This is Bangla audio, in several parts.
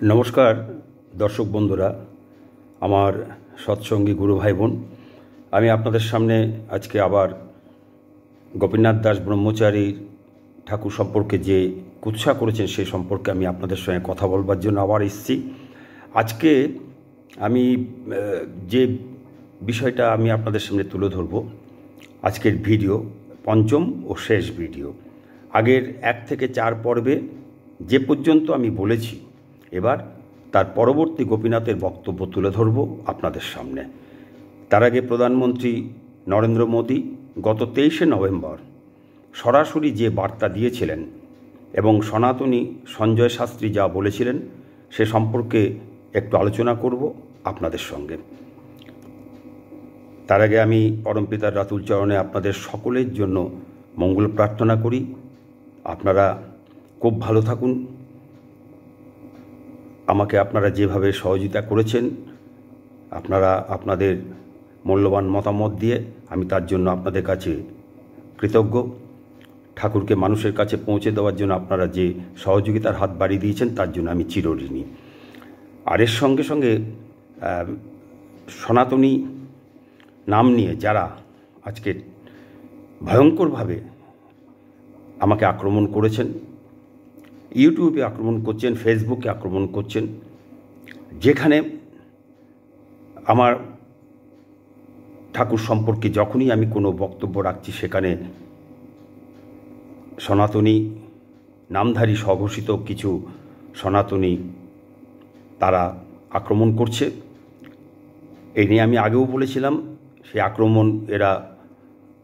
নমস্কার দর্শক বন্ধুরা, আমার সৎসঙ্গী গুরু ভাই বোন, আমি আপনাদের সামনে আজকে আবার গোপীনাথ দাস ব্রহ্মচারী ঠাকুর সম্পর্কে যে কুৎসা করেছেন সেই সম্পর্কে আমি আপনাদের সঙ্গে কথা বলবার জন্য আবার এসেছি। আজকে আমি যে বিষয়টা আমি আপনাদের সামনে তুলে ধরব, আজকের ভিডিও পঞ্চম ও শেষ ভিডিও। আগের 1 থেকে 4 পর্বে যে পর্যন্ত আমি বলেছি, এবার তার পরবর্তী গোপীনাথের বক্তব্য তুলে ধরব আপনাদের সামনে। তার আগে প্রধানমন্ত্রী নরেন্দ্র মোদী গত 23শে নভেম্বর সরাসরি যে বার্তা দিয়েছিলেন এবং সনাতনী সঞ্জয় শাস্ত্রী যা বলেছিলেন সে সম্পর্কে একটু আলোচনা করব আপনাদের সঙ্গে। তার আগে আমি পরমপিতার রাতুল চরণে আপনাদের সকলের জন্য মঙ্গল প্রার্থনা করি। আপনারা খুব ভালো থাকুন। আমাকে আপনারা যেভাবে সহযোগিতা করেছেন, আপনারা আপনাদের মূল্যবান মতামত দিয়ে, আমি তার জন্য আপনাদের কাছে কৃতজ্ঞ। ঠাকুরকে মানুষের কাছে পৌঁছে দেওয়ার জন্য আপনারা যে সহযোগিতার হাত বাড়িয়ে দিয়েছেন তার জন্য আমি চিরঋণী। আর এর সঙ্গে সঙ্গে সনাতনী নাম নিয়ে যারা আজকে ভয়ঙ্করভাবে আমাকে আক্রমণ করেছেন, ইউটিউবে আক্রমণ করছেন, ফেসবুকে আক্রমণ করছেন, যেখানে আমার ঠাকুর সম্পর্কে যখনই আমি কোনো বক্তব্য রাখছি সেখানে সনাতনী নামধারী স্বঘোষিত কিছু সনাতনী তারা আক্রমণ করছে। এই নিয়ে আমি আগেও বলেছিলাম, সেই আক্রমণ এরা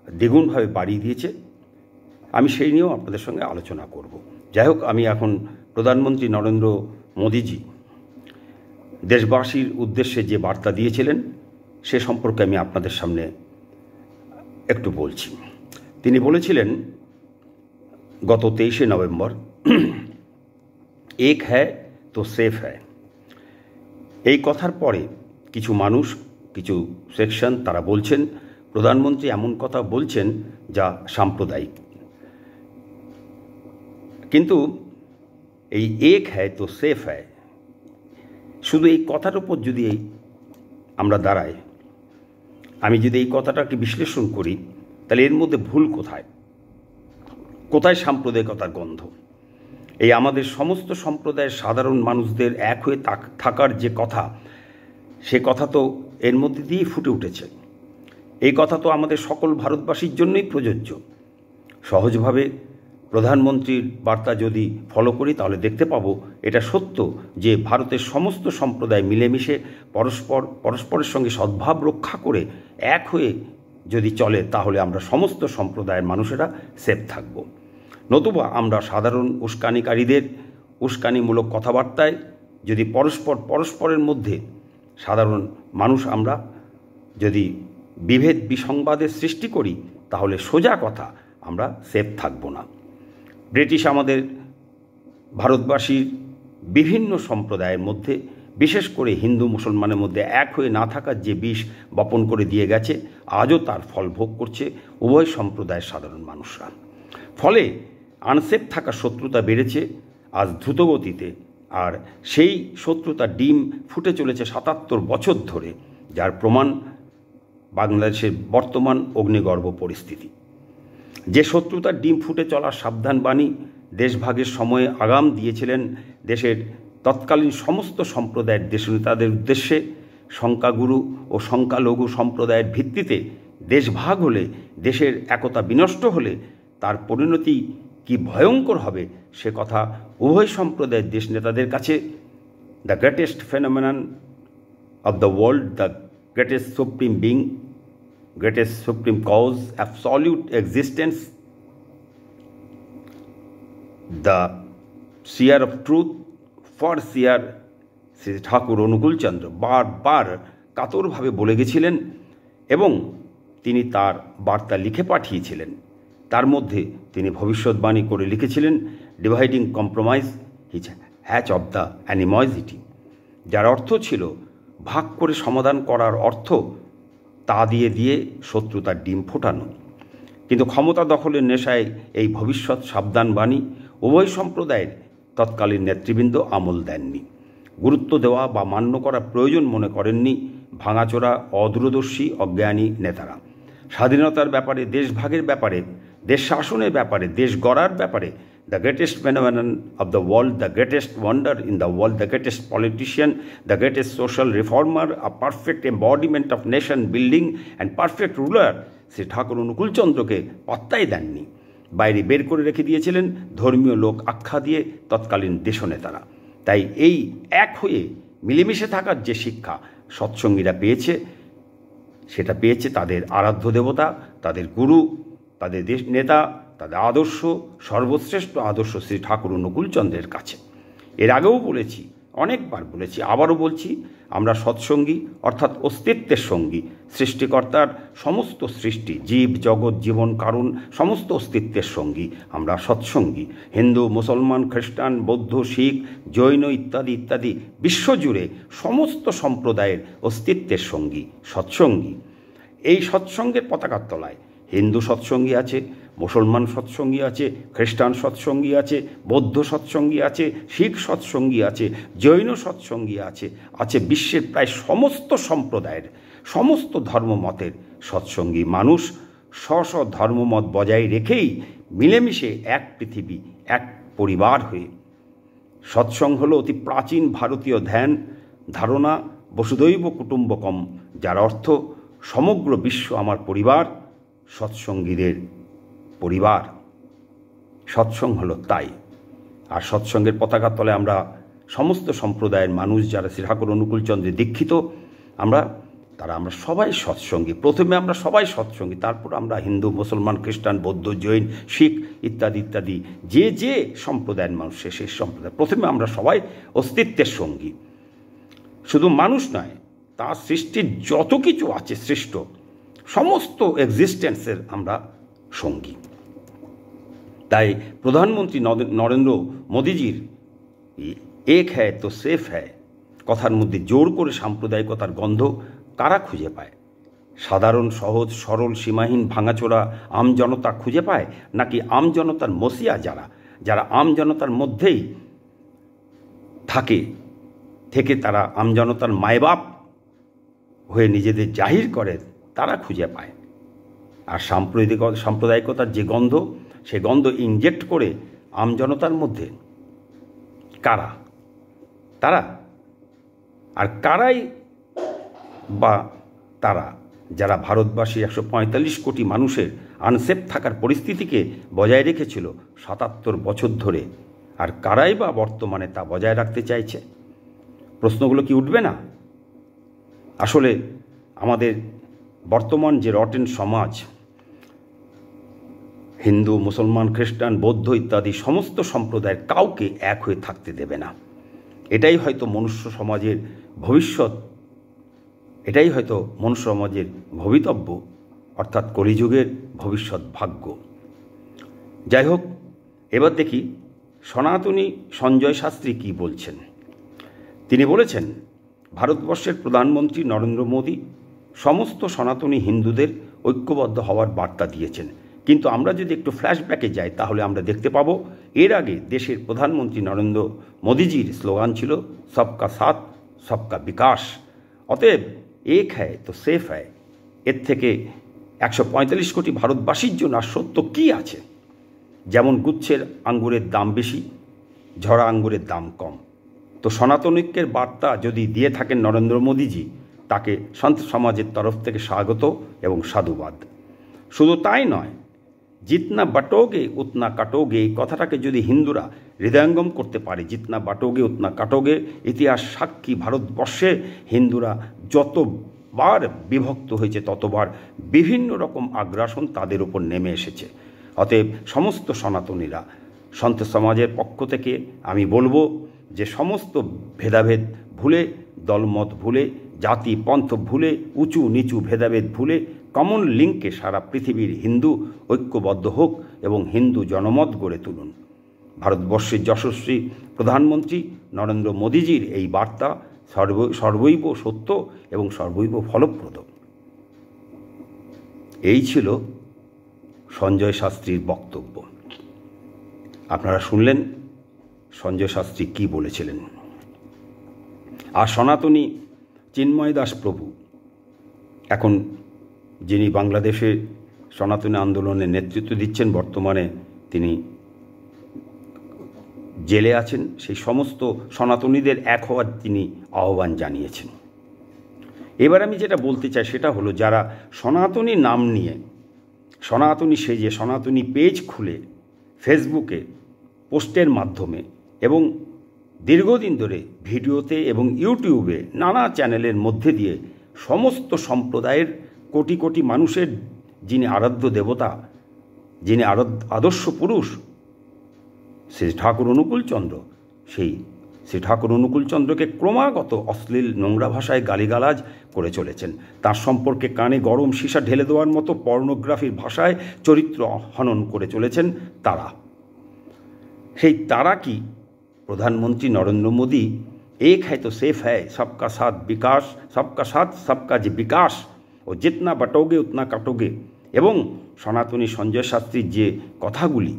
দ্বিগুণভাবে বাড়িয়ে দিয়েছে। আমি সেই নিয়েও আপনাদের সঙ্গে আলোচনা করব। যাই হোক, আমি এখন প্রধানমন্ত্রী নরেন্দ্র মোদীজি দেশবাসীর উদ্দেশ্যে যে বার্তা দিয়েছিলেন সে সম্পর্কে আমি আপনাদের সামনে একটু বলছি। তিনি বলেছিলেন গত 23শে নভেম্বর, এক হ্যায় তো সেফ হ্যায়। এই কথার পরে কিছু মানুষ, কিছু সেকশন তারা বলছেন প্রধানমন্ত্রী এমন কথা বলছেন যা সাম্প্রদায়িক। কিন্তু এই এক হ্যায় তো সেফ হ্যায়, শুধু এই কথার উপর যদি আমরা দাঁড়াই, আমি যদি এই কথাটাকে বিশ্লেষণ করি, তাহলে এর মধ্যে ভুল কোথায়? কোথায় সাম্প্রদায়িকতার গন্ধ? এই আমাদের সমস্ত সম্প্রদায়ের সাধারণ মানুষদের এক হয়ে থাকার যে কথা, সে কথা তো এর মধ্যে দিয়েই ফুটে উঠেছে। এই কথা তো আমাদের সকল ভারতবাসীর জন্যই প্রযোজ্য। সহজভাবে প্রধানমন্ত্রীর বার্তা যদি ফলো করি তাহলে দেখতে পাবো এটা সত্য যে ভারতের সমস্ত সম্প্রদায় মিলেমিশে পরস্পরের সঙ্গে সদ্ভাব রক্ষা করে এক হয়ে যদি চলে তাহলে আমরা সমস্ত সম্প্রদায়ের মানুষেরা সেফ থাকব। নতুবা আমরা সাধারণ উস্কানিকারীদের উস্কানিমূলক কথাবার্তায় যদি পরস্পরের মধ্যে সাধারণ মানুষ আমরা যদি বিভেদ বিসংবাদের সৃষ্টি করি তাহলে সোজা কথা আমরা সেফ থাকব না। ব্রিটিশ আমাদের ভারতবাসীর বিভিন্ন সম্প্রদায়ের মধ্যে, বিশেষ করে হিন্দু মুসলমানের মধ্যে এক হয়ে না থাকার যে বিষ বপন করে দিয়ে গেছে, আজও তার ফল ভোগ করছে উভয় সম্প্রদায়ের সাধারণ মানুষরা। ফলে আনসেফ থাকা শত্রুতা বেড়েছে আজ দ্রুতগতিতে, আর সেই শত্রুতার ডিম ফুটে চলেছে 77 বছর ধরে, যার প্রমাণ বাংলাদেশের বর্তমান অগ্নিগর্ভ পরিস্থিতি। যে শত্রুতার ডিম ফুটে চলার সাবধান বাণী দেশভাগের সময়ে আগাম দিয়েছিলেন দেশের তৎকালীন সমস্ত সম্প্রদায়ের দেশনেতাদের উদ্দেশ্যে, সংখ্যাগুরু ও সংখ্যালঘু সম্প্রদায়ের ভিত্তিতে দেশভাগ হলে, দেশের একতা বিনষ্ট হলে তার পরিণতি কি ভয়ঙ্কর হবে সে কথা উভয় সম্প্রদায়ের দেশনেতাদের কাছে the greatest phenomenon of the world, the greatest supreme being, greatest supreme cause, absolute existence, the seer of truth, for seer Shri Thakur Anukul Chandra বারবার কাতরভাবে বলে গেছিলেন এবং তিনি তার বার্তা লিখে পাঠিয়েছিলেন। তার মধ্যে তিনি ভবিষ্যৎবাণী করে লিখেছিলেন, dividing compromise his hatch of the animosity, যার অর্থ ছিল ভাগ করে সমাধান করার অর্থ তা দিয়ে দিয়ে শত্রুতার ডিম ফোটানো। কিন্তু ক্ষমতা দখলের নেশায় এই ভবিষ্যৎ সাবধানবাণী উভয় সম্প্রদায়ের তৎকালীন নেতৃবৃন্দ আমল দেননি। গুরুত্ব দেওয়া বা মান্য করা প্রয়োজন মনে করেননি ভাঙাচোরা অদূরদর্শী অজ্ঞানী নেতারা। স্বাধীনতার ব্যাপারে, দেশভাগের ব্যাপারে, দেশ শাসনের ব্যাপারে, দেশ গড়ার ব্যাপারে the greatest phenomenon of the world, the greatest wonder in the world, the greatest politician, the greatest social reformer, a perfect embodiment of nation building and perfect ruler, Shri Thakur অনুকূলচন্দ্রকে পাত্তাই দেননি। বাইরে বের করে রেখে দিয়েছিলেন ধর্মীয় লোক আখ্যা দিয়ে তৎকালীন দেশনেতারা। তাই এই এক হয়ে মিলেমিশে থাকার যে শিক্ষা সৎসঙ্গীরা পেয়েছে, সেটা পেয়েছে তাদের আরাধ্য দেবতা, তাদের গুরু, তাদের দেশ নেতা, তাদের আদর্শ, সর্বশ্রেষ্ঠ আদর্শ শ্রী ঠাকুর অনুকূলচন্দ্রের কাছে। এর আগেও বলেছি, অনেকবার বলেছি, আবারও বলছি, আমরা সৎসঙ্গী অর্থাৎ অস্তিত্বের সঙ্গী। সৃষ্টিকর্তার সমস্ত সৃষ্টি, জীব জগৎ জীবন কারণ সমস্ত অস্তিত্বের সঙ্গী আমরা সৎসঙ্গী। হিন্দু, মুসলমান, খ্রিস্টান, বৌদ্ধ, শিখ, জৈন ইত্যাদি ইত্যাদি বিশ্বজুড়ে সমস্ত সম্প্রদায়ের অস্তিত্বের সঙ্গী সৎসঙ্গী। এই সৎসঙ্গের পতাকার তলায় হিন্দু সৎসঙ্গী আছে, মুসলমান সৎসঙ্গী আছে, খ্রিস্টান সৎসঙ্গী আছে, বৌদ্ধ সৎসঙ্গী আছে, শিখ সৎসঙ্গী আছে, জৈন সৎসঙ্গী আছে, আছে বিশ্বের প্রায় সমস্ত সম্প্রদায়ের, সমস্ত ধর্মমতের সৎসঙ্গী মানুষ স্ব ধর্মমত বজায় রেখেই মিলেমিশে এক পৃথিবী, এক পরিবার হয়ে। সৎসঙ্গ হলো অতি প্রাচীন ভারতীয় ধ্যান ধারণা বসুধৈব কুটুম্বকম, যার অর্থ সমগ্র বিশ্ব আমার পরিবার, সৎসঙ্গীদের পরিবার। সৎসঙ্গ হলো তাই। আর সৎসঙ্গের পতাকার তলে আমরা সমস্ত সম্প্রদায়ের মানুষ যারা শ্রী ঠাকুর অনুকূলচন্দ্রে দীক্ষিত, আমরা সবাই সৎসঙ্গী। প্রথমে আমরা সবাই সৎসঙ্গী, তারপর আমরা হিন্দু, মুসলমান, খ্রিস্টান, বৌদ্ধ, জৈন, শিখ ইত্যাদি ইত্যাদি যে যে সম্প্রদায়ের মানুষ সেই সম্প্রদায়, প্রথমে আমরা সবাই অস্তিত্বের সঙ্গী। শুধু মানুষ নয়, তার সৃষ্টির যত কিছু আছে সৃষ্ট সমস্ত এক্সিস্টেন্সের আমরা সঙ্গী। তাই প্রধানমন্ত্রী নরেন্দ্র মোদিজির এক হ্যায় তো সেফ হ্যায় কথার মধ্যে জোর করে সাম্প্রদায়িকতার গন্ধ কারা খুঁজে পায়? সাধারণ সহজ সরল সীমাহীন ভাঙাচোরা আমজনতা খুঁজে পায়, নাকি আমজনতার মসিয়া যারা আমজনতার মধ্যেই থেকে তারা আমজনতার মায়বাপ হয়ে নিজেদের জাহির করে, তারা খুঁজে পায়? আর সাম্প্রদায়িকতার যে গন্ধ, সে গন্ধ ইনজেক্ট করে আমজনতার মধ্যে কারা? তারা। আর কারাই বা তারা যারা ভারতবাসী 145 কোটি মানুষের আনসেফ থাকার পরিস্থিতিকে বজায় রেখেছিল 77 বছর ধরে, আর কারাই বা বর্তমানে তা বজায় রাখতে চাইছে? প্রশ্নগুলো কি উঠবে না? আসলে আমাদের বর্তমান যে রটেন সমাজ, হিন্দু, মুসলমান, খ্রিস্টান, বৌদ্ধ ইত্যাদি সমস্ত সম্প্রদায়ের কাউকে এক হয়ে থাকতে দেবে না। এটাই হয়তো মনুষ্য সমাজের ভবিষ্যৎ, এটাই হয়তো মনুষ্য সমাজের ভবিতব্য, অর্থাৎ কলিযুগের ভবিষ্যৎ ভাগ্য। যাই হোক, এবার দেখি সনাতনী সঞ্জয় শাস্ত্রী কি বলছেন। তিনি বলেছেন, ভারতবর্ষের প্রধানমন্ত্রী নরেন্দ্র মোদী সমস্ত সনাতনী হিন্দুদের ঐক্যবদ্ধ হওয়ার বার্তা দিয়েছেন। কিন্তু আমরা যদি একটু ফ্ল্যাশব্যাকে যাই, তাহলে আমরা দেখতে পাবো এর আগে দেশের প্রধানমন্ত্রী নরেন্দ্র মোদীজির স্লোগান ছিল সবকা সাথ সবকা বিকাশ। অতএব এক হ্যায় তো সেফ হ্যায়, এর থেকে 145 কোটি ভারতবাসীর জন্য আর সত্য কী আছে? যেমন গুচ্ছের আঙ্গুরের দাম বেশি, ঝরা আঙ্গুরের দাম কম। তো সনাতনিকের বার্তা যদি দিয়ে থাকেন নরেন্দ্র মোদীজি, তাকে সন্ত সমাজের তরফ থেকে স্বাগত এবং সাধুবাদ। শুধু তাই নয়, জিতনা বাটোগে উতনা কাটোগে, এই কথাটাকে যদি হিন্দুরা হৃদয়ঙ্গম করতে পারে, জিতনা বাটোগে উতনা কাটোগে, ইতিহাস সাক্ষী ভারতবর্ষে হিন্দুরা যতবার বিভক্ত হয়েছে ততবার বিভিন্ন রকম আগ্রাসন তাদের উপর নেমে এসেছে। অতএব সমস্ত সনাতনীরা সন্ত সমাজের পক্ষ থেকে আমি বলবো যে সমস্ত ভেদাভেদ ভুলে, দলমত ভুলে, জাতি পন্থ ভুলে, উঁচু নিচু ভেদাভেদ ভুলে কমন লিঙ্কে সারা পৃথিবীর হিন্দু ঐক্যবদ্ধ হোক এবং হিন্দু জনমত গড়ে তুলুন। ভারতবর্ষের যশস্বী প্রধানমন্ত্রী নরেন্দ্র মোদীজির এই বার্তা সর্বৈব সত্য এবং সর্বৈব ফলপ্রদ। এই ছিল সঞ্জয় শাস্ত্রীর বক্তব্য। আপনারা শুনলেন সঞ্জয় শাস্ত্রী কি বলেছিলেন। আর সনাতনী চিন্ময় দাস প্রভু, এখন যিনি বাংলাদেশে সনাতনী আন্দোলনের নেতৃত্ব দিচ্ছেন, বর্তমানে তিনি জেলে আছেন, সেই সমস্ত সনাতনীদের এক হওয়ার তিনি আহ্বান জানিয়েছেন। এবার আমি যেটা বলতে চাই সেটা হলো, যারা সনাতনী নাম নিয়ে সনাতনী সেজে সনাতনী পেজ খুলে ফেসবুকে পোস্টের মাধ্যমে এবং দীর্ঘদিন ধরে ভিডিওতে এবং ইউটিউবে নানা চ্যানেলের মধ্যে দিয়ে সমস্ত সম্প্রদায়ের কোটি কোটি মানুষের যিনি আরাধ্য দেবতা, যিনি আদর্শ পুরুষ শ্রী ঠাকুর অনুকূলচন্দ্র, সেই শ্রী ঠাকুর অনুকূলচন্দ্রকে ক্রমাগত অশ্লীল নোংরা ভাষায় গালিগালাজ করে চলেছেন। তার সম্পর্কে কানে গরম সীসা ঢেলে দেওয়ার মতো পর্নোগ্রাফির ভাষায় চরিত্র হনন করে চলেছেন তারা। সেই তারা কি প্রধানমন্ত্রী নরেন্দ্র মোদী এক হ্যায় তো সেফ হ্যায়, সবকা সাথ বিকাশ, সবকা সাথ সবকা যে বিকাশ ও জিতনা বাটোগে উতনা কাটোগে, এবং সনাতনী সঞ্জয় শাস্ত্রীর যে কথাগুলি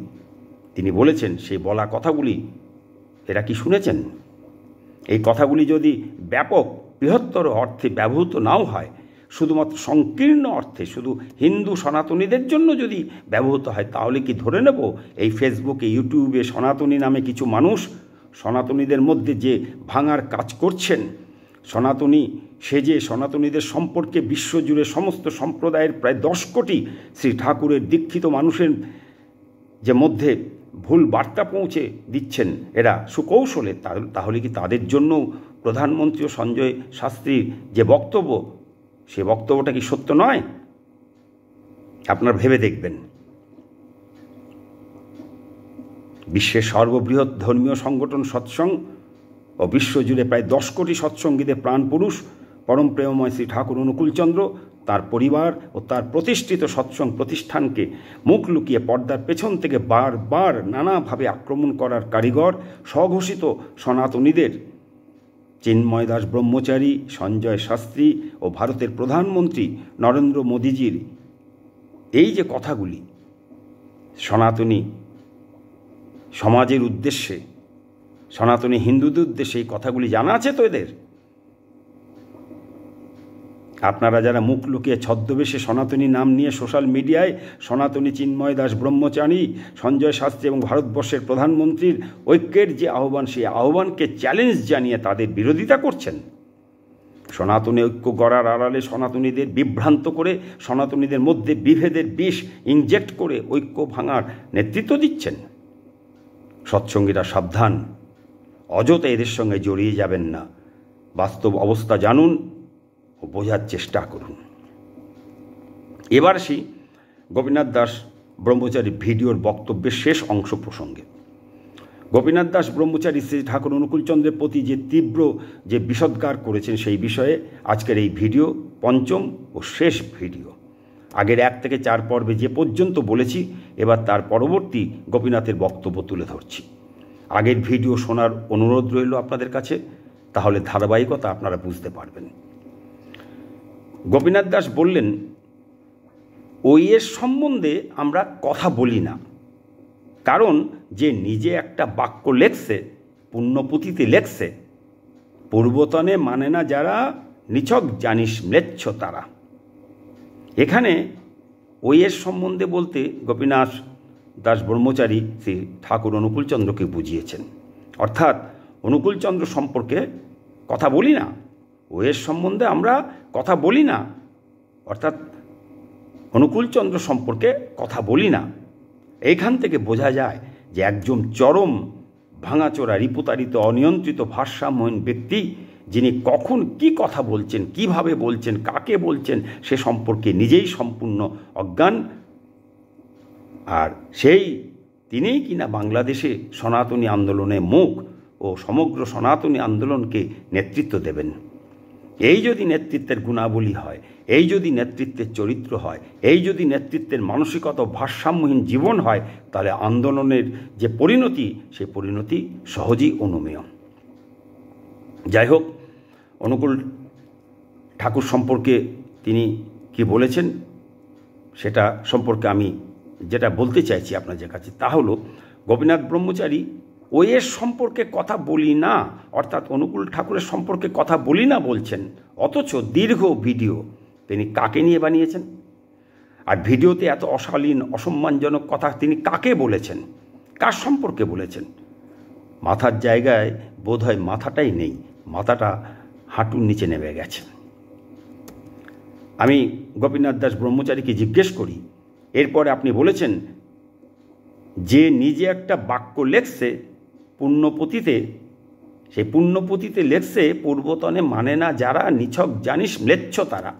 তিনি বলেছেন, সেই বলা কথাগুলি এরা কি শুনেছেন? এই কথাগুলি যদি ব্যাপক বৃহত্তর অর্থে ব্যবহৃত নাও হয়, শুধুমাত্র সংকীর্ণ অর্থে শুধু হিন্দু সনাতনীদের জন্য যদি ব্যবহৃত হয়, তাহলে কি ধরে নেব এই ফেসবুকে ইউটিউবে সনাতনী নামে কিছু মানুষ সনাতনীদের মধ্যে যে ভাঙার কাজ করছেন, সনাতনী সেজে সনাতনীদের সম্পর্কে বিশ্বজুড়ে সমস্ত সম্প্রদায়ের প্রায় 10 কোটি শ্রী ঠাকুরের দীক্ষিত মানুষের যে মধ্যে ভুল বার্তা পৌঁছে দিচ্ছেন এরা সুকৌশলে, তাহলে কি তাদের জন্য প্রধানমন্ত্রী ও সঞ্জয় শাস্ত্রীর যে বক্তব্য, সে বক্তব্যটা কি সত্য নয়? আপনারা ভেবে দেখবেন। বিশ্বের সর্ববৃহৎ ধর্মীয় সংগঠন সৎসঙ্গ ও বিশ্বজুড়ে প্রায় 10 কোটি সৎসঙ্গীদের প্রাণপুরুষ পরম প্রেমময় শ্রী ঠাকুর অনুকূলচন্দ্র তার পরিবার ও তার প্রতিষ্ঠিত সৎসঙ্গ প্রতিষ্ঠানকে মুখ লুকিয়ে পর্দার পেছন থেকে বারবার নানাভাবে আক্রমণ করার কারিগর স্বঘোষিত সনাতনীদের চিন্ময় দাস ব্রহ্মচারী, সঞ্জয় শাস্ত্রী ও ভারতের প্রধানমন্ত্রী নরেন্দ্র মোদীজির এই যে কথাগুলি সনাতনী সমাজের উদ্দেশ্যে, সনাতনী হিন্দুদের উদ্দেশ্যে এই কথাগুলি জানা আছে তো এদের? আপনারা যারা মুখ লুকিয়ে ছদ্মবেশে সনাতনী নাম নিয়ে সোশ্যাল মিডিয়ায় সনাতনী চিন্ময় দাস ব্রহ্মচারী, সঞ্জয় শাস্ত্রী এবং ভারতবর্ষের প্রধানমন্ত্রীর ঐক্যের যে আহ্বান, সেই আহ্বানকে চ্যালেঞ্জ জানিয়ে তাদের বিরোধিতা করছেন, সনাতনী ঐক্য গড়ার আড়ালে সনাতনীদের বিভ্রান্ত করে সনাতনীদের মধ্যে বিভেদের বিষ ইনজেক্ট করে ঐক্য ভাঙার নেতৃত্ব দিচ্ছেন, সৎসঙ্গীরা সাবধান, অযথা এদের সঙ্গে জড়িয়ে যাবেন না। বাস্তব অবস্থা জানুন ও বোঝার চেষ্টা করুন। এবার আসি গোপীনাথ দাস ব্রহ্মচারী ভিডিওর বক্তব্যের শেষ অংশ প্রসঙ্গে। গোপীনাথ দাস ব্রহ্মচারী শ্রী ঠাকুর অনুকূলচন্দ্রের প্রতি যে তীব্র যে বিষোদ্গার করেছেন, সেই বিষয়ে আজকের এই ভিডিও পঞ্চম ও শেষ ভিডিও। আগের 1 থেকে 4 পর্বে যে পর্যন্ত বলেছি, এবার তার পরবর্তী গোপীনাথের বক্তব্য তুলে ধরছি। আগের ভিডিও শোনার অনুরোধ রইল আপনাদের কাছে, তাহলে ধারাবাহিকতা আপনারা বুঝতে পারবেন। গোপীনাথ দাস বললেন, ওইয়ের সম্বন্ধে আমরা কথা বলি না, কারণ যে নিজে একটা বাক্য লেখছে, পুণ্যপুঁথিতে লেখছে, পূর্বতনে মানে না যারা, নিছক জানিস ম্লেচ্ছ তারা। এখানে ওইয়ের সম্বন্ধে বলতে গোপীনাথ দাস ব্রহ্মচারী শ্রী ঠাকুর অনুকূলচন্দ্রকে বুঝিয়েছেন, অর্থাৎ অনুকূলচন্দ্র সম্পর্কে কথা বলি না, ওয়ের সম্বন্ধে আমরা কথা বলি না, অর্থাৎ অনুকূলচন্দ্র সম্পর্কে কথা বলি না। এইখান থেকে বোঝা যায় যে একজন চরম ভাঙাচোরা, রিপুতারিত, অনিয়ন্ত্রিত, ভারসাম্যহীন ব্যক্তি, যিনি কখন কি কথা বলছেন, কিভাবে বলছেন, কাকে বলছেন, সে সম্পর্কে নিজেই সম্পূর্ণ অজ্ঞান। আর সেই তিনিই কিনা বাংলাদেশে সনাতনী আন্দোলনে মুখ ও সমগ্র সনাতনী আন্দোলনকে নেতৃত্ব দেবেন। এই যদি নেতৃত্বের গুণাবলী হয়, এই যদি নেতৃত্বের চরিত্র হয়, এই যদি নেতৃত্বের মানসিকতা ভারসাম্যহীন জীবন হয়, তাহলে আন্দোলনের যে পরিণতি, সেই পরিণতি সহজেই অনুমেয়। যাই হোক, অনুকূল ঠাকুর সম্পর্কে তিনি কি বলেছেন সেটা সম্পর্কে আমি যেটা বলতে চাইছি আপনাদের কাছে, তা হলো গোপীনাথ ব্রহ্মচারী ওয়ের সম্পর্কে কথা বলি না, অর্থাৎ অনুকূল ঠাকুরের সম্পর্কে কথা বলি না বলছেন, অথচ দীর্ঘ ভিডিও তিনি কাকে নিয়ে বানিয়েছেন? আর ভিডিওতে এত অশালীন অসম্মানজনক কথা তিনি কাকে বলেছেন, কার সম্পর্কে বলেছেন? মাথার জায়গায় বোধহয় মাথাটাই নেই, মাথাটা হাঁটুর নিচে নেমে গেছে। আমি গোপীনাথ দাস ব্রহ্মচারীকে জিজ্ঞেস করি, এরপরে আপনি বলেছেন যে নিজে একটা বাক্য লেখছে পুণ্যপুঁথিতে, সেই পুণ্যপুঁথিতে লেখছে পূর্বতনে মানে না যারা, নিছক জানিস ম্লেচ্ছ তারা।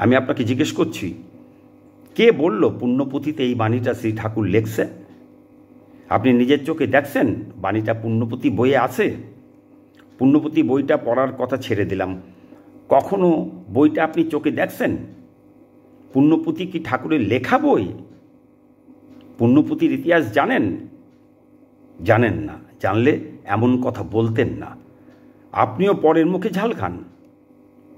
আমি আপনাকে জিজ্ঞেস করছি, কে বলল পুণ্যপুঁথিতে এই বাণীটা শ্রী ঠাকুর লেখছে? আপনি নিজের চোখে দেখছেন বাণীটা পুণ্যপুঁথি বইয়ে আছে? পুণ্যপুঁথি বইটা পড়ার কথা ছেড়ে দিলাম, কখনো বইটা আপনি চোখে দেখছেন? পুণ্যপুঁথি কি ঠাকুরের লেখা বই? পুণ্যপুঁথির ইতিহাস জানেন? জানেন না, জানলে এমন কথা বলতেন না। আপনিও পরের মুখে ঝাল খান।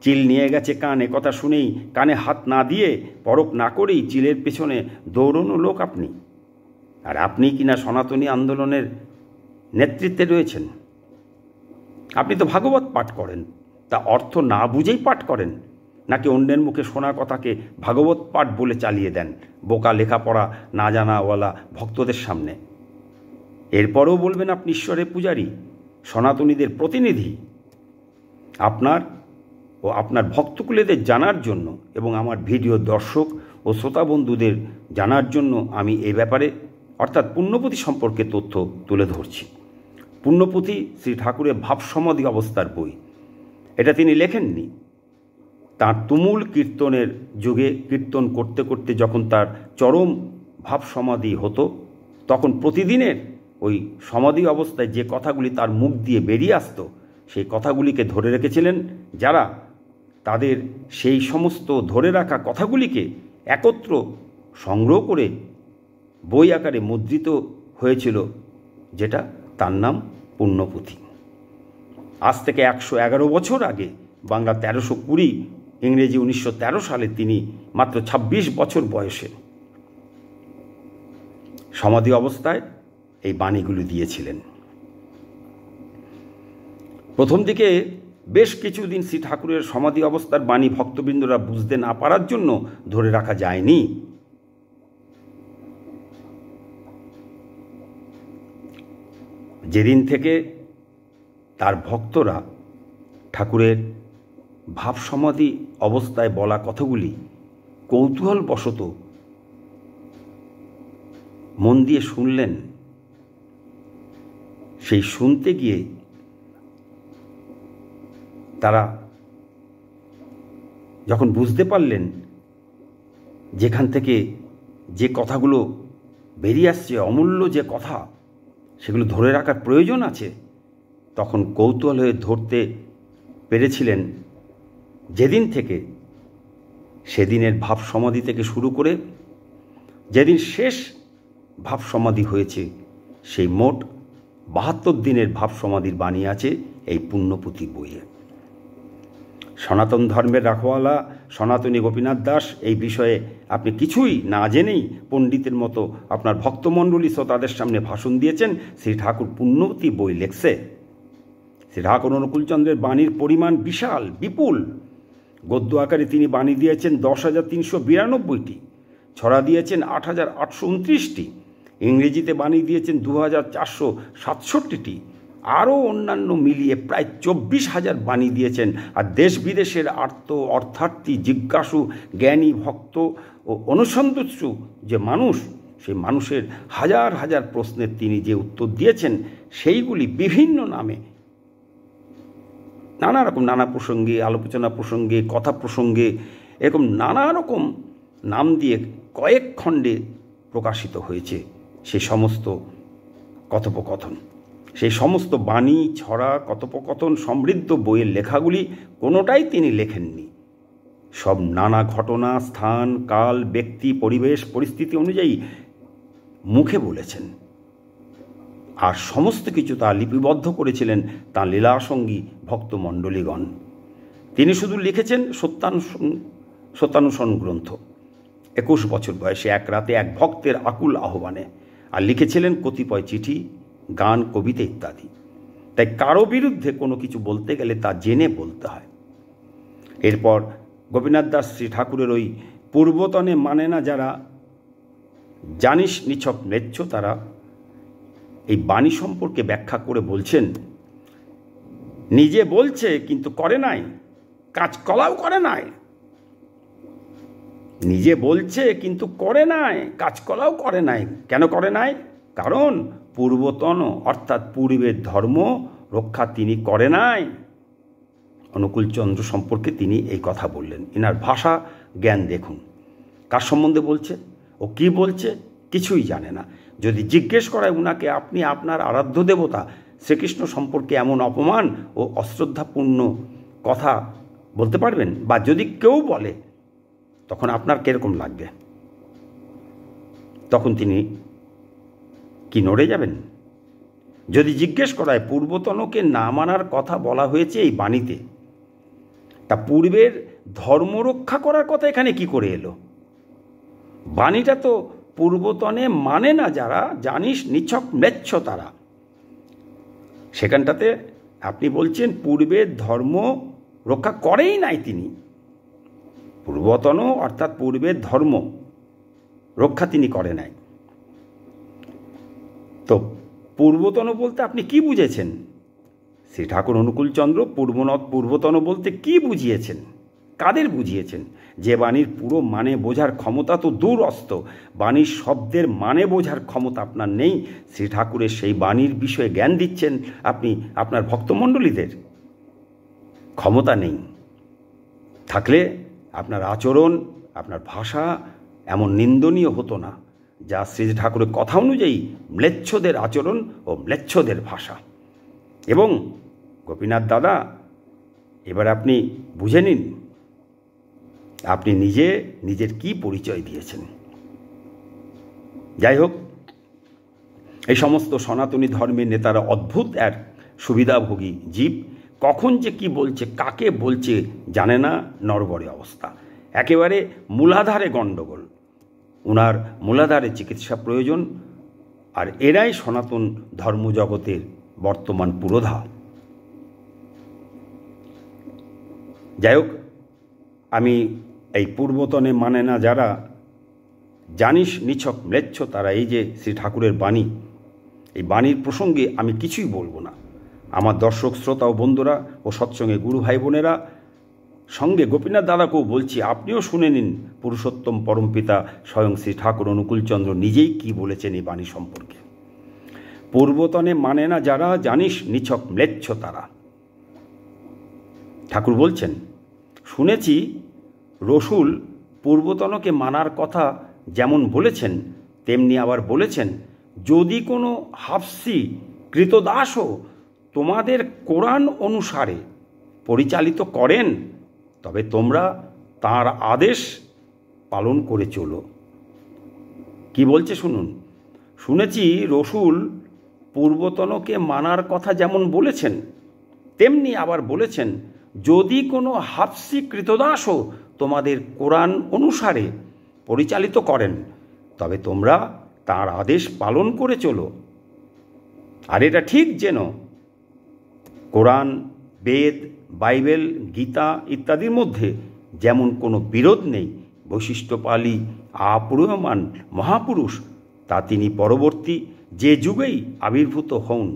চিল নিয়ে গেছে কান, এ কথা শুনেই কানে হাত না দিয়ে পরখ না করেই চিলের পেছনে দৌড়নো লোক আপনি। আর আপনি কিনা সনাতনী আন্দোলনের নেতৃত্বে রয়েছেন। আপনি তো ভাগবত পাঠ করেন, তা অর্থ না বুঝেই পাঠ করেন, নাকি অন্যের মুখে শোনা কথাকে ভাগবত পাঠ বলে চালিয়ে দেন বোকা লেখাপড়া না জানাওয়ালা ভক্তদের সামনে? এরপরেও বলবেন আপনি ঈশ্বরের পূজারী, সনাতনীদের প্রতিনিধি। আপনার ও আপনার ভক্তকুলেদের জানার জন্য এবং আমার ভিডিও দর্শক ও শ্রোতা বন্ধুদের জানার জন্য আমি এই ব্যাপারে অর্থাৎ পুণ্যপুঁথি সম্পর্কে তথ্য তুলে ধরছি। পুণ্যপুঁথি শ্রী ঠাকুরের ভাবসমাধি অবস্থার বই। এটা তিনি লেখেননি। তাঁর তুমুল কীর্তনের যুগে কীর্তন করতে করতে যখন তার চরম ভাবসমাধি হতো, তখন প্রতিদিনের ওই সমাধি অবস্থায় যে কথাগুলি তার মুখ দিয়ে বেরিয়ে আসতো, সেই কথাগুলিকে ধরে রেখেছিলেন যারা, তাদের সেই সমস্ত ধরে রাখা কথাগুলিকে একত্র সংগ্রহ করে বই আকারে মুদ্রিত হয়েছিল, যেটা তার নাম পুণ্যপুঁথি। আজ থেকে 111 বছর আগে, বাংলা 1320, ইংরেজি 1913 সালে তিনি মাত্র 26 বছর বয়সে সমাধি অবস্থায় এই বাণীগুলি দিয়েছিলেন। প্রথম দিকে বেশ কিছুদিন শ্রী ঠাকুরের সমাধি অবস্থার বাণী ভক্তবৃন্দরা বুঝতে না পারার জন্য ধরে রাখা যায়নি। যেদিন থেকে তার ভক্তরা ঠাকুরের ভাবসমাধি অবস্থায় বলা কথাগুলি কৌতূহলবশত মন দিয়ে শুনলেন, সেই শুনতে গিয়ে তারা যখন বুঝতে পারলেন যেখান থেকে যে কথাগুলো বেরিয়ে আসছে, অমূল্য যে কথা, সেগুলো ধরে রাখার প্রয়োজন আছে, তখন কৌতূহল হয়ে ধরতে পেরেছিলেন। যেদিন থেকে, সেদিনের ভাব সমাধি থেকে শুরু করে যেদিন শেষ ভাব সমাধি হয়েছে, সেই মোট 72 দিনের ভাব সমাধির বাণী আছে এই পুণ্যপুঁথি বইয়ে। সনাতন ধর্মের রাখওয়ালা সনাতনী গোপীনাথ দাস এই বিষয়ে আপনি কিছুই না জেনেই পণ্ডিতের মতো আপনার ভক্তমণ্ডলী শ্রোতাদের সামনে ভাষণ দিয়েছেন শ্রী ঠাকুর পুণ্যপুঁথি বই লেখছে। শ্রী ঠাকুর অনুকূলচন্দ্রের বাণীর পরিমাণ বিশাল, বিপুল। গদ্য আকারে তিনি বাণী দিয়েছেন 10,392টি, ছড়া দিয়েছেন 8,829টি, ইংরেজিতে বাণী দিয়েছেন 2,467টি, আরও অন্যান্য মিলিয়ে প্রায় 24,000 বাণী দিয়েছেন। আর দেশ বিদেশের অর্থার্থী, জিজ্ঞাসু, জ্ঞানী, ভক্ত ও অনুসন্ধিৎসু যে মানুষ, সেই মানুষের হাজার হাজার প্রশ্নের তিনি যে উত্তর দিয়েছেন, সেইগুলি বিভিন্ন নামে, নানা রকম, নানা প্রসঙ্গে, আলোচনা প্রসঙ্গে, কথা প্রসঙ্গে, এরকম নানা রকম নাম দিয়ে কয়েক খণ্ডে প্রকাশিত হয়েছে সেই সমস্ত কথোপকথন। সেই সমস্ত বাণী, ছড়া, কথোপকথন সমৃদ্ধ বইয়ের লেখাগুলি কোনোটাই তিনি লেখেননি। সব নানা ঘটনা, স্থান, কাল, ব্যক্তি, পরিবেশ, পরিস্থিতি অনুযায়ী মুখে বলেছেন। আর সমস্ত কিছু তা লিপিবদ্ধ করেছিলেন তাঁর লীলাসঙ্গী ভক্তমণ্ডলীগণ। তিনি শুধু লিখেছেন সত্যানুসরণ গ্রন্থ 21 বছর বয়সে এক রাতে এক ভক্তের আকুল আহ্বানে, আর লিখেছিলেন কতিপয় চিঠি, গান, কবিতা ইত্যাদি। তাই কারো বিরুদ্ধে কোনো কিছু বলতে গেলে তা জেনে বলতে হয়। এরপর গোপীনাথ দাস শ্রী ঠাকুরের ওই পূর্বতনে মানে না যারা, জানিস নিছক ম্লেচ্ছ তারা, এই বাণী সম্পর্কে ব্যাখ্যা করে বলছেন, নিজে বলছে কিন্তু করে নাই, কাজকলাও করে নাই। নিজে বলছে কিন্তু করে নাই, কাজকলাও করে নাই। কেন করে নাই? কারণ পূর্বতন অর্থাৎ পূর্বের ধর্ম রক্ষা তিনি করে নাই। অনুকূলচন্দ্র সম্পর্কে তিনি এই কথা বললেন। এনার ভাষা জ্ঞান দেখুন, কার সম্বন্ধে বলছে, ও কি বলছে কিছুই জানে না। যদি জিজ্ঞেস করায় উনাকে, আপনি আপনার আরাধ্য দেবতা শ্রীকৃষ্ণ সম্পর্কে এমন অপমান ও অশ্রদ্ধাপূর্ণ কথা বলতে পারবেন? বা যদি কেউ বলে তখন আপনার কীরকম লাগবে? তখন তিনি কি নড়ে যাবেন? যদি জিজ্ঞেস করায় পূর্বতনকে না মানার কথা বলা হয়েছে এই বাণীতে, তা পূর্বের ধর্ম রক্ষা করার কথা এখানে কি করে এলো? বাণীটা তো পূর্বতনে মানে না যারা, জানিস নিছক ম্লেচ্ছ তারা। সেখানটাতে আপনি বলছেন পূর্বের ধর্ম রক্ষা করেই নাই তিনি। পূর্বতন অর্থাৎ পূর্বের ধর্ম রক্ষা তিনি করে নাই। তো পূর্বতন বলতে আপনি কি বুঝেছেন? শ্রী ঠাকুর অনুকূলচন্দ্র পূর্বতন বলতে কি বুঝিয়েছেন? কাদের বুঝিয়েছেন? যে বাণীর পুরো মানে বোঝার ক্ষমতা তো দূরস্থ, বাণীর শব্দের মানে বোঝার ক্ষমতা আপনার নেই, শ্রী ঠাকুরের সেই বাণীর বিষয়ে জ্ঞান দিচ্ছেন আপনি আপনার ভক্তমণ্ডলীদের? ক্ষমতা নেই। থাকলে আপনার আচরণ, আপনার ভাষা এমন নিন্দনীয় হতো না, যা শ্রী ঠাকুরের কথা অনুযায়ী ম্লেচ্ছদের আচরণ ও ম্লেচ্ছদের ভাষা। এবং গোপীনাথ দাদা, এবার আপনি বুঝে নিন আপনি নিজের কি পরিচয় দিয়েছেন। যাই হোক, এই সমস্ত সনাতনী ধর্মের নেতারা অদ্ভুত এক সুবিধাভোগী জীব। কখন যে কি বলছে, কাকে বলছে জানে না, নড়বড়ে অবস্থা, একেবারে মূলাধারে গণ্ডগোল। ওনার মূলাধারে চিকিৎসা প্রয়োজন। আর এরাই সনাতন ধর্মজগতের বর্তমান পুরোধা। যাই হোক, আমি এই পূর্বতনে মানে না যারা, জানিস নিছক ম্লেচ্ছ তারা, এই যে শ্রী ঠাকুরের বাণী, এই বাণীর প্রসঙ্গে আমি কিছুই বলবো না। আমার দর্শক শ্রোতা ও বন্ধুরা ও সৎসঙ্গে গুরু ভাই বোনেরা, সঙ্গে গোপীনাথ দাদাকেও বলছি, আপনিও শুনে নিন পুরুষোত্তম পরমপিতা স্বয়ং শ্রী ঠাকুর অনুকূলচন্দ্র নিজেই কি বলেছেন এই বাণী সম্পর্কে। পূর্বতনে মানে না যারা, জানিস নিছক ম্লেচ্ছ তারা। ঠাকুর বলছেন, শুনেছি রসুল পূর্বতনকে মানার কথা যেমন বলেছেন, তেমনি আবার বলেছেন, যদি কোনো হাফসি কৃতদাসও তোমাদের কোরআন অনুসারে পরিচালিত করেন, তবে তোমরা তার আদেশ পালন করে চলো। কি বলছে শুনুন। শুনেছি রসুল পূর্বতনকে মানার কথা যেমন বলেছেন, তেমনি আবার বলেছেন, যদি কোনো হাফসি কৃতদাসও তোমাদের কোরআন অনুসারে পরিচালিত করেন, তবে তোমরা তার আদেশ পালন করে চলো। আর এটা ঠিক যেন কোরআন, বেদ, বাইবেল, গীতা ইত্যাদির মধ্যে যেমন কোনো বিরোধ নেই, বৈশিষ্ট্যপালী অপূর্বমান মহাপুরুষ, তা তিনি পরবর্তী যে যুগেই আবির্ভূত হন,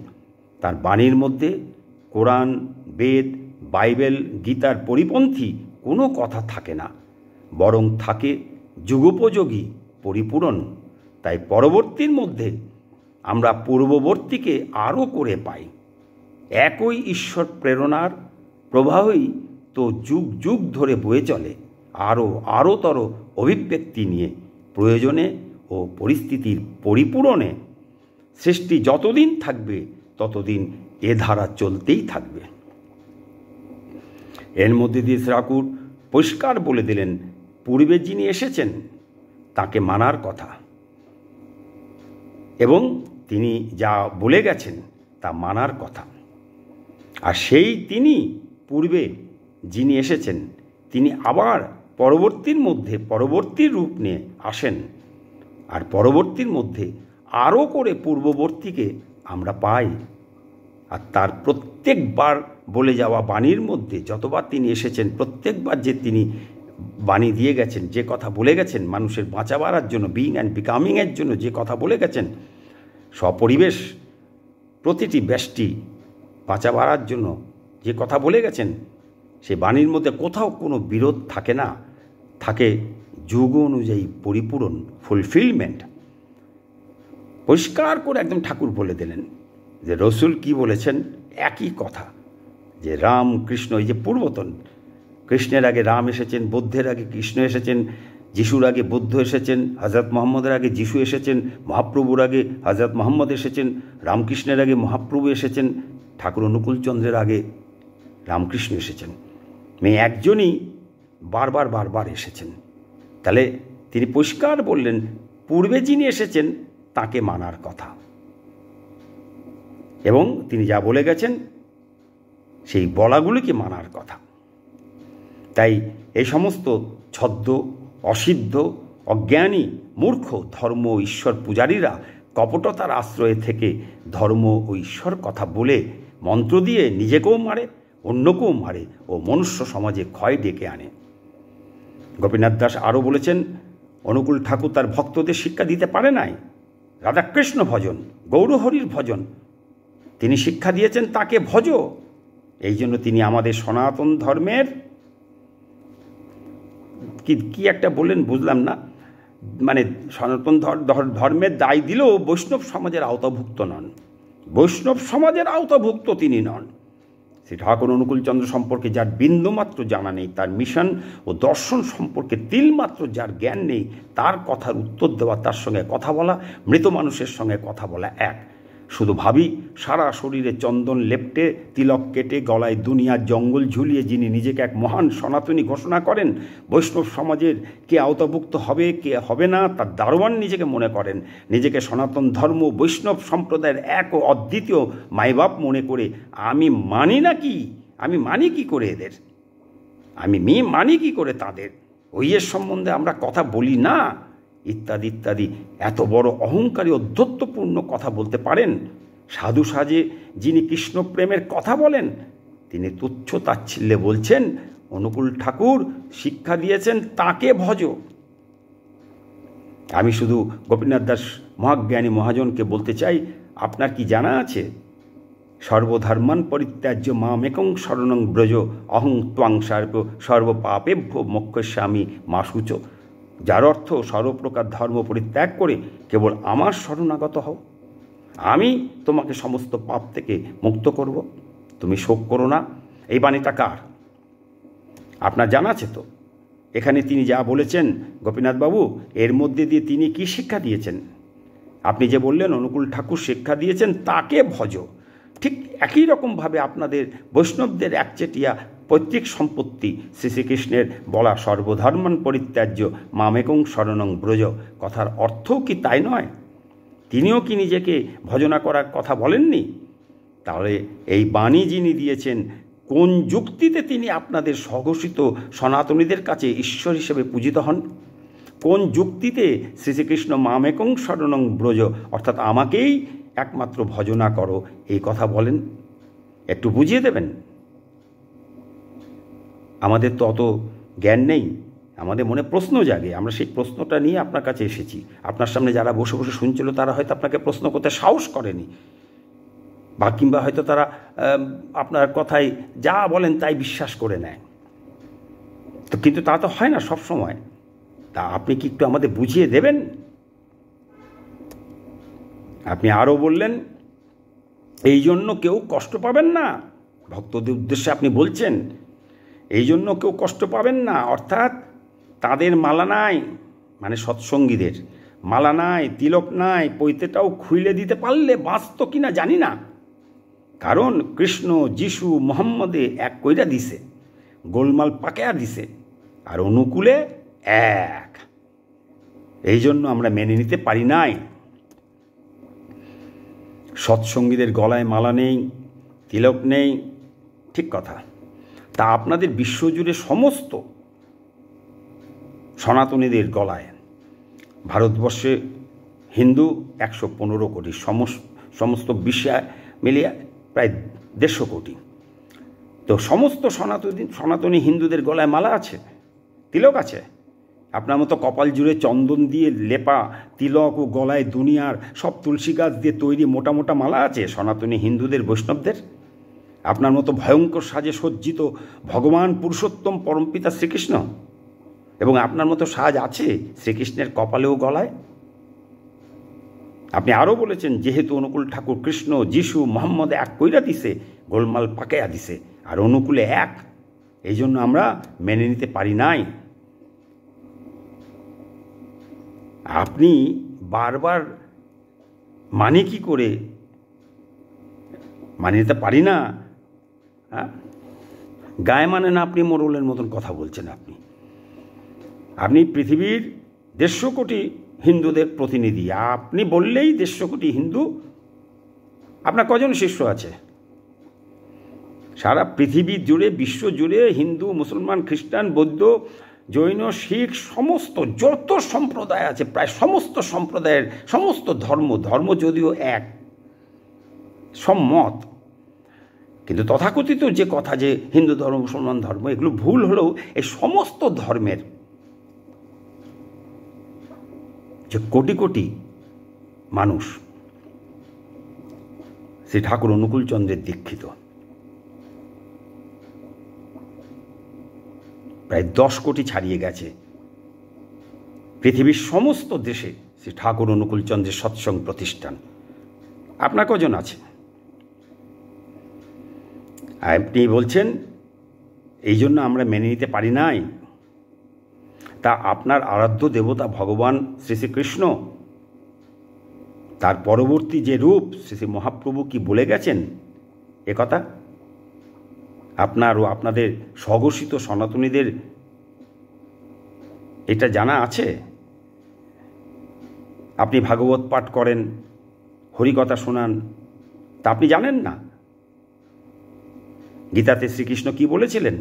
তার বাণীর মধ্যে কোরআন, বেদ, বাইবেল, গীতার পরিপন্থী কোনো কথা থাকে না, বরং থাকে যুগোপযোগী পরিপূরণ। তাই পরবর্তীর মধ্যে আমরা পূর্ববর্তীকে আরও করে পাই। একই ঈশ্বর প্রেরণার প্রবাহই তো যুগ যুগ ধরে বয়ে চলে, আরোতর অভিব্যক্তি নিয়ে, প্রয়োজনে ও পরিস্থিতির পরিপূরণে। সৃষ্টি যতদিন থাকবে ততদিন এ ধারা চলতেই থাকবে। এর মধ্যে দিয়ে ঠাকুর পরিষ্কার বলে দিলেন, পূর্বে যিনি এসেছেন তাকে মানার কথা, এবং তিনি যা বলে গেছেন তা মানার কথা। আর সেই তিনি পূর্বে যিনি এসেছেন, তিনি আবার পরবর্তীর মধ্যে পরবর্তীর রূপ নিয়ে আসেন, আর পরবর্তীর মধ্যে আরও করে পূর্ববর্তীকে আমরা পাই। আর তার প্রত্যেকবার বলে যাওয়া বাণীর মধ্যে যতবার তিনি এসেছেন, প্রত্যেকবার যে তিনি বাণী দিয়ে গেছেন, যে কথা বলে গেছেন মানুষের বাঁচা বাড়ার জন্য, বিইং অ্যান্ড বিকামিংয়ের জন্য যে কথা বলে গেছেন, স্বপরিবেশ প্রতিটি ব্যষ্টি বাঁচা বাড়ার জন্য যে কথা বলে গেছেন, সে বাণীর মধ্যে কোথাও কোনো বিরোধ থাকে না, থাকে যুগ অনুযায়ী পরিপূরণ, ফুলফিলমেন্ট। পরিষ্কার করে একদম ঠাকুর বলে দিলেন যে রসুল কি বলেছেন, একই কথা, যে রাম কৃষ্ণ, এই যে পূর্বতন, কৃষ্ণের আগে রাম এসেছেন, বুদ্ধের আগে কৃষ্ণ এসেছেন, যিশুর আগে বুদ্ধ এসেছেন, হজরত মোহাম্মদের আগে যিশু এসেছেন, মহাপ্রভুর আগে হজরত মোহাম্মদ এসেছেন, রামকৃষ্ণের আগে মহাপ্রভু এসেছেন, ঠাকুর অনুকূলচন্দ্রের আগে রামকৃষ্ণ এসেছেন। মেয়ে একজনই বারবার বারবার এসেছেন। তাহলে তিনি পরিষ্কার বললেন পূর্বে যিনি এসেছেন তাকে মানার কথা, এবং তিনি যা বলে গেছেন সেই বলাগুলিকে মানার কথা। তাই এই সমস্ত ছদ্ম, অসিদ্ধ, অজ্ঞানী, মূর্খ ধর্ম ও ঈশ্বর পূজারীরা কপটতার আশ্রয়ে থেকে ধর্ম ও ঈশ্বর কথা বলে মন্ত্র দিয়ে নিজেকেও মারে, অন্যকেও মারে ও মনুষ্য সমাজে ক্ষয় ডেকে আনে। গোপীনাথ দাস আরও বলেছেন, অনুকূল ঠাকুর তার ভক্তদের শিক্ষা দিতে পারে নাই রাধাকৃষ্ণ ভজন, গৌরহরির ভজন। তিনি শিক্ষা দিয়েছেন তাকে ভজ। এই জন্য তিনি আমাদের সনাতন ধর্মের কি একটা বললেন বুঝলাম না, মানে সনাতন ধর্মের দায় দিলেও বৈষ্ণব সমাজের আওতাভুক্ত নন, বৈষ্ণব সমাজের আওতাভুক্ত তিনি নন। শ্রী ঠাকুর অনুকূলচন্দ্র সম্পর্কে যার বিন্দুমাত্র জানা নেই, তার মিশন ও দর্শন সম্পর্কে তিলমাত্র যার জ্ঞান নেই, তার কথার উত্তর দেওয়া, তার সঙ্গে কথা বলা, মৃত মানুষের সঙ্গে কথা বলা এক। শুধু ভাবি, সারা শরীরে চন্দন লেপটে, তিলক কেটে, গলায় দুনিয়ার জঙ্গল ঝুলিয়ে যিনি নিজেকে এক মহান সনাতনী ঘোষণা করেন, বৈষ্ণব সমাজের কে আওতাভুক্ত হবে কে হবে না তার দারোয়ান নিজেকে মনে করেন, নিজেকে সনাতন ধর্ম বৈষ্ণব সম্প্রদায়ের এক ও অদ্বিতীয় মাইবাপ মনে করে, আমি মানি না কি, আমি মানি কি করে এদের, আমি মানি কি করে তাদের, ওইয়ের সম্বন্ধে আমরা কথা বলি না, ইত্যাদি ইত্যাদি এত বড় অহংকারী অধ্যত্বপূর্ণ কথা বলতে পারেন। সাধু সাজে যিনি কৃষ্ণপ্রেমের কথা বলেন, তিনি তুচ্ছ তাচ্ছিল্যে বলছেন অনুকূল ঠাকুর শিক্ষা দিয়েছেন তাকে ভজ। আমি শুধু গোপীনাথ দাস মহাজ্ঞানী মহাজনকে বলতে চাই, আপনার কি জানা আছে, সর্বধর্মান পরিত্যাজ্য মামেকং শরণং ব্রজ অহং ত্বাং সর্বপাপেভ্য মোক্ষয়িষ্যামি মা শুচ, যার অর্থ সর্বপ্রকার ধর্ম পরিত্যাগ করে কেবল আমার শরণাগত হও, আমি তোমাকে সমস্ত পাপ থেকে মুক্ত করব, তুমি শোক করো না। এই বাণীটা কার? আপনার জানা আছে তো? এখানে তিনি যা বলেছেন গোপীনাথবাবু, এর মধ্যে দিয়ে তিনি কি শিক্ষা দিয়েছেন? আপনি যে বললেন অনুকূল ঠাকুর শিক্ষা দিয়েছেন তাকে ভজ, ঠিক একই রকমভাবে আপনাদের বৈষ্ণবদের একচেটিয়া পৈতৃক সম্পত্তি শ্রী শ্রীকৃষ্ণের বলা সর্বধর্মান পরিত্যাজ্য মামেকং শরণং ব্রজ কথার অর্থও কি তাই নয়? তিনিও কি নিজেকে ভজনা করার কথা বলেননি? তাহলে এই বাণী যিনি দিয়েছেন, কোন যুক্তিতে তিনি আপনাদের স্বঘোষিত সনাতনীদের কাছে ঈশ্বর হিসেবে পূজিত হন? কোন যুক্তিতে শ্রী শ্রীকৃষ্ণ মামেকং শরণং ব্রজ অর্থাৎ আমাকেই একমাত্র ভজনা করো এই কথা বলেন? একটু বুঝিয়ে দেবেন। আমাদের তো অত জ্ঞান নেই, আমাদের মনে প্রশ্ন জাগে, আমরা সেই প্রশ্নটা নিয়ে আপনার কাছে এসেছি। আপনার সামনে যারা বসে বসে শুনছিল তারা হয়তো আপনাকে প্রশ্ন করতে সাহস করেনি, বা কিংবা হয়তো তারা আপনার কথায় যা বলেন তাই বিশ্বাস করে নেয়। তো কিন্তু তা তো হয় না সব সময়। তা আপনি কি একটু আমাদের বুঝিয়ে দেবেন? আপনি আরও বললেন এই জন্য কেউ কষ্ট পাবেন না, ভক্তদের উদ্দেশ্যে আপনি বলছেন এই জন্য কেউ কষ্ট পাবেন না, অর্থাৎ তাদের মালা নাই, মানে সৎসঙ্গীদের মালা নাই, তিলক নাই, পৈতেটাও খুইলে দিতে পারলে বাঁচত কিনা জানি না, কারণ কৃষ্ণ যিশু মোহাম্মদে এক কইরা দিছে, গোলমাল পাকেয়া দিছে, আর অনুকূলে এক। এই জন্য আমরা মেনে নিতে পারি নাই। সৎসঙ্গীদের গলায় মালা নেই, তিলক নেই, ঠিক কথা। তা আপনাদের বিশ্বজুড়ে সমস্ত সনাতনীদের গলায়, ভারতবর্ষে হিন্দু 115 কোটি, সমস্ত বিশ্বে মিলিয়ে প্রায় 150 কোটি। তো সমস্ত সনাতনী হিন্দুদের গলায় মালা আছে, তিলক আছে। আপনার মতো কপাল জুড়ে চন্দন দিয়ে লেপা তিলক ও গলায় দুনিয়ার সব তুলসী গাছ দিয়ে তৈরি মোটা মোটা মালা আছে সনাতনী হিন্দুদের, বৈষ্ণবদের। আপনার মতো ভয়ঙ্কর সাজে সজ্জিত ভগবান পুরুষোত্তম পরমপিতা শ্রীকৃষ্ণ, এবং আপনার মতো সাজ আছে শ্রীকৃষ্ণের কপালে ও গলায়। আপনি আরও বলেছেন, যেহেতু অনুকূল ঠাকুর কৃষ্ণ, যিশু, মোহাম্মদ এক কইরা দিছে, গোলমাল পাকাইয়া দিছে, আর অনুকূলে এক, এই জন্য আমরা মেনে নিতে পারি নাই। আপনি বারবার মানে কি করে মানে নিতে পারি না, গায়ে মানে না, আপনি মোড়লের মতন কথা বলছেন। আপনি পৃথিবীর 150 কোটি হিন্দুদের প্রতিনিধি। আপনি বললেই 150 কোটি হিন্দু। আপনার কজন শিষ্য আছে? সারা পৃথিবী জুড়ে, বিশ্ব জুড়ে হিন্দু, মুসলমান, খ্রিস্টান, বৌদ্ধ, জৈন, শিখ, সমস্ত যত সম্প্রদায় আছে, প্রায় সমস্ত সম্প্রদায়ের সমস্ত ধর্ম যদিও এক, সম্মত, কিন্তু তথাকথিত যে কথা যে হিন্দু ধর্ম, মুসলমান ধর্ম, এগুলো ভুল হলেও এই সমস্ত ধর্মের যে কোটি কোটি মানুষ শ্রী ঠাকুর অনুকূলচন্দ্রের দীক্ষিত, প্রায় 10 কোটি ছাড়িয়ে গেছে। পৃথিবীর সমস্ত দেশে শ্রী ঠাকুর অনুকূলচন্দ্রের সৎসঙ্গ প্রতিষ্ঠান। আপনার কজন আছে? আপনি বলছেন এই জন্য আমরা মেনে নিতে পারি নাই। তা আপনার আরাধ্য দেবতা ভগবান শ্রী শ্রীকৃষ্ণ, তার পরবর্তী যে রূপ শ্রী শ্রী মহাপ্রভু কি বলে গেছেন একথা? আপনার ও আপনাদের স্বঘোষিত সনাতনীদের এটা জানা আছে? আপনি ভাগবত পাঠ করেন, হরিকথা শোনান, তা আপনি জানেন না? গীতাতে শ্রীকৃষ্ণ কি বলেছিলেন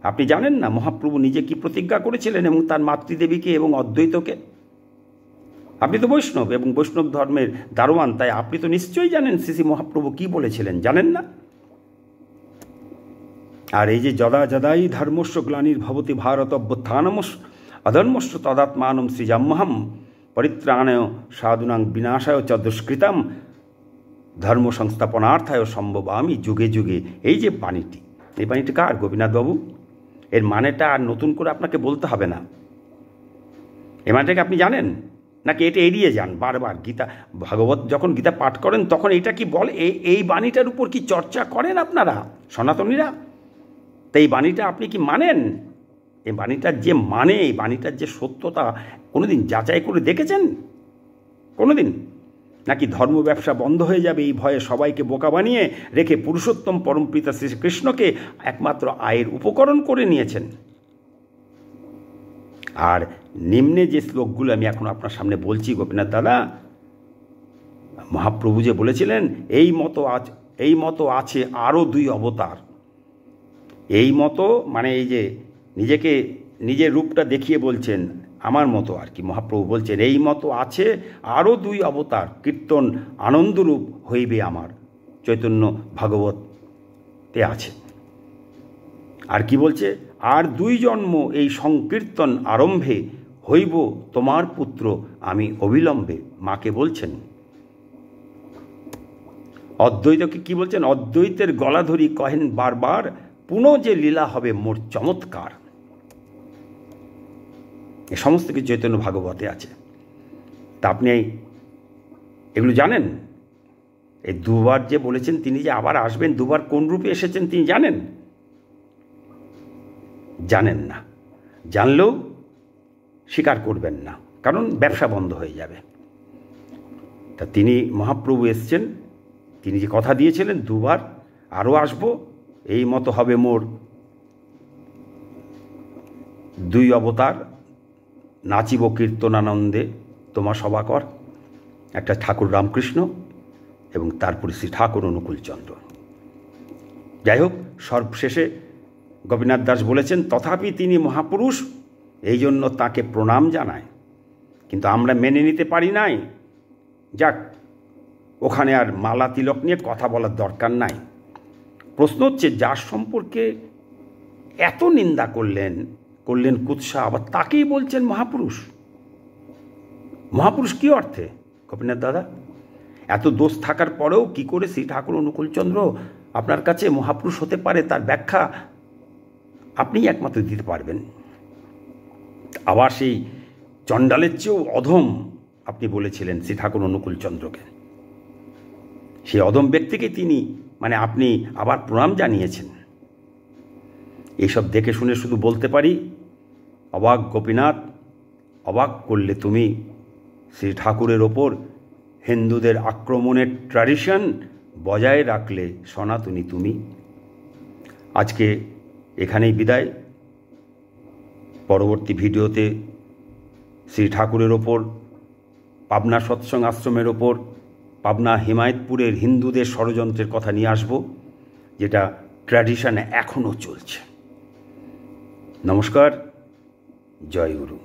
আপনি জানেন না? মহাপ্রভু নিজে কি প্রতিজ্ঞা করেছিলেন এবং তার মাতৃদেবীকে এবং অদ্বৈতকে? আপনি তো বৈষ্ণব এবং বৈষ্ণব ধর্মের দারোয়ান, তাই আপনি তো নিশ্চয়ই জানেন শ্রী শ্রী মহাপ্রভু কি বলেছিলেন, জানেন না? আর এই যে যদা যদাই ধর্মস্য গ্লানির্ভবতি ভারত অভ্যুত্থানমস্য অধর্মস্য তদাত্মানম সৃজাম্যহম পরিত্রাণায় সাধুনাং বিনাশায় চ দুষ্কৃতম ধর্ম সংস্থাপনার্থায় সম্ভবামি যুগে যুগে। এই যে বাণীটি, এই বাণীটি কার? গোপীনাথবাবু। এর মানেটা আর নতুন করে আপনাকে বলতে হবে না। এই মানেটাকে আপনি জানেন নাকি এটা এড়িয়ে যান বারবার? গীতা, ভাগবত যখন গীতা পাঠ করেন তখন এটা কি বলে, এই বাণীটার উপর কি চর্চা করেন আপনারা সনাতনীরা? তো এই বাণীটা আপনি কি মানেন? এই বাণীটার যে মানে, এই বাণীটার যে সত্যতা কোনোদিন যাচাই করে দেখেছেন কোনোদিন? নাকি ধর্ম ব্যবসা বন্ধ হয়ে যাবে এই ভয়ে সবাইকে বোকা বানিয়ে রেখে পুরুষোত্তম পরমপিতা শ্রীকৃষ্ণকে একমাত্র আয়ের উপকরণ করে নিয়েছেন? আর নিম্নে যে শ্লোকগুলো আমি এখন আপনার সামনে বলছি গোপীনাথ দাদা, মহাপ্রভু যে বলেছিলেন এই মতো আছে আরও 2 অবতার। এই মতো মানে এই যে নিজেকে নিজের রূপটা দেখিয়ে বলছেন আমার মতো আর কি। মহাপ্রভু বলছেন এই মতো আছে আরও 2 অবতার, কীর্তন আনন্দরূপ হইবে আমার, চৈতন্য ভাগবতে আছে। আর কি বলছে? আর 2 জন্ম এই সংকীর্তন আরম্ভে হইব তোমার পুত্র আমি অবিলম্বে, মাকে বলছেন। অদ্বৈতকে কি বলছেন? অদ্বৈতের গলা ধরি কহেন বারবার, পুনঃ যে লীলা হবে মোর চমৎকার। এ সমস্ত কিছু চৈতন্য ভাগবতে আছে। তা আপনি এগুলো জানেন? এই 2বার যে বলেছেন তিনি যে আবার আসবেন, 2বার কোন রূপে এসেছেন তিনি জানেন? জানেন না। জানলেও স্বীকার করবেন না, কারণ ব্যবসা বন্ধ হয়ে যাবে। তা তিনি মহাপ্রভু এসছেন, তিনি যে কথা দিয়েছিলেন 2বার আরও আসব, এই মতো হবে মোর 2 অবতার, নাচিব কীর্তনানন্দে তোমার সভাকর, একটা ঠাকুর রামকৃষ্ণ এবং তারপরে শ্রী ঠাকুর অনুকূলচন্দ্র। যাই হোক, সর্বশেষে গোপীনাথ দাস বলেছেন তথাপি তিনি মহাপুরুষ, এই জন্য তাকে প্রণাম জানায়, কিন্তু আমরা মেনে নিতে পারি নাই। যাক, ওখানে আর মালা তিলক নিয়ে কথা বলার দরকার নাই। প্রশ্ন হচ্ছে, যার সম্পর্কে এত নিন্দা করলেন কুৎসা, আবার তাকেই বলছেন মহাপুরুষ। মহাপুরুষ কী অর্থে গোপীনাথ দাদা? এত দোষ থাকার পরেও কি করে শ্রী ঠাকুর অনুকূলচন্দ্র আপনার কাছে মহাপুরুষ হতে পারে, তার ব্যাখ্যা আপনিই একমাত্র দিতে পারবেন। আবার সেই চণ্ডালের চেয়েও অধম আপনি বলেছিলেন শ্রী ঠাকুর অনুকূলচন্দ্রকে। সেই অধম ব্যক্তিকে আপনি আবার প্রণাম জানিয়েছেন। এইসব দেখে শুনে শুধু বলতে পারি, অবাক গোপীনাথ, অবাক করলে তুমি। শ্রী ঠাকুরের ওপর হিন্দুদের আক্রমণের ট্র্যাডিশন বজায় রাখলে সনাতনী তুমি। আজকে এখানেই বিদায়। পরবর্তী ভিডিওতে শ্রী ঠাকুরের ওপর, পাবনা সৎসঙ্গ আশ্রমের ওপর, পাবনা হিমায়তপুরের হিন্দুদের ষড়যন্ত্রের কথা নিয়ে আসব, যেটা ট্র্যাডিশনে এখনও চলছে। নমস্কার, জয় গুরু।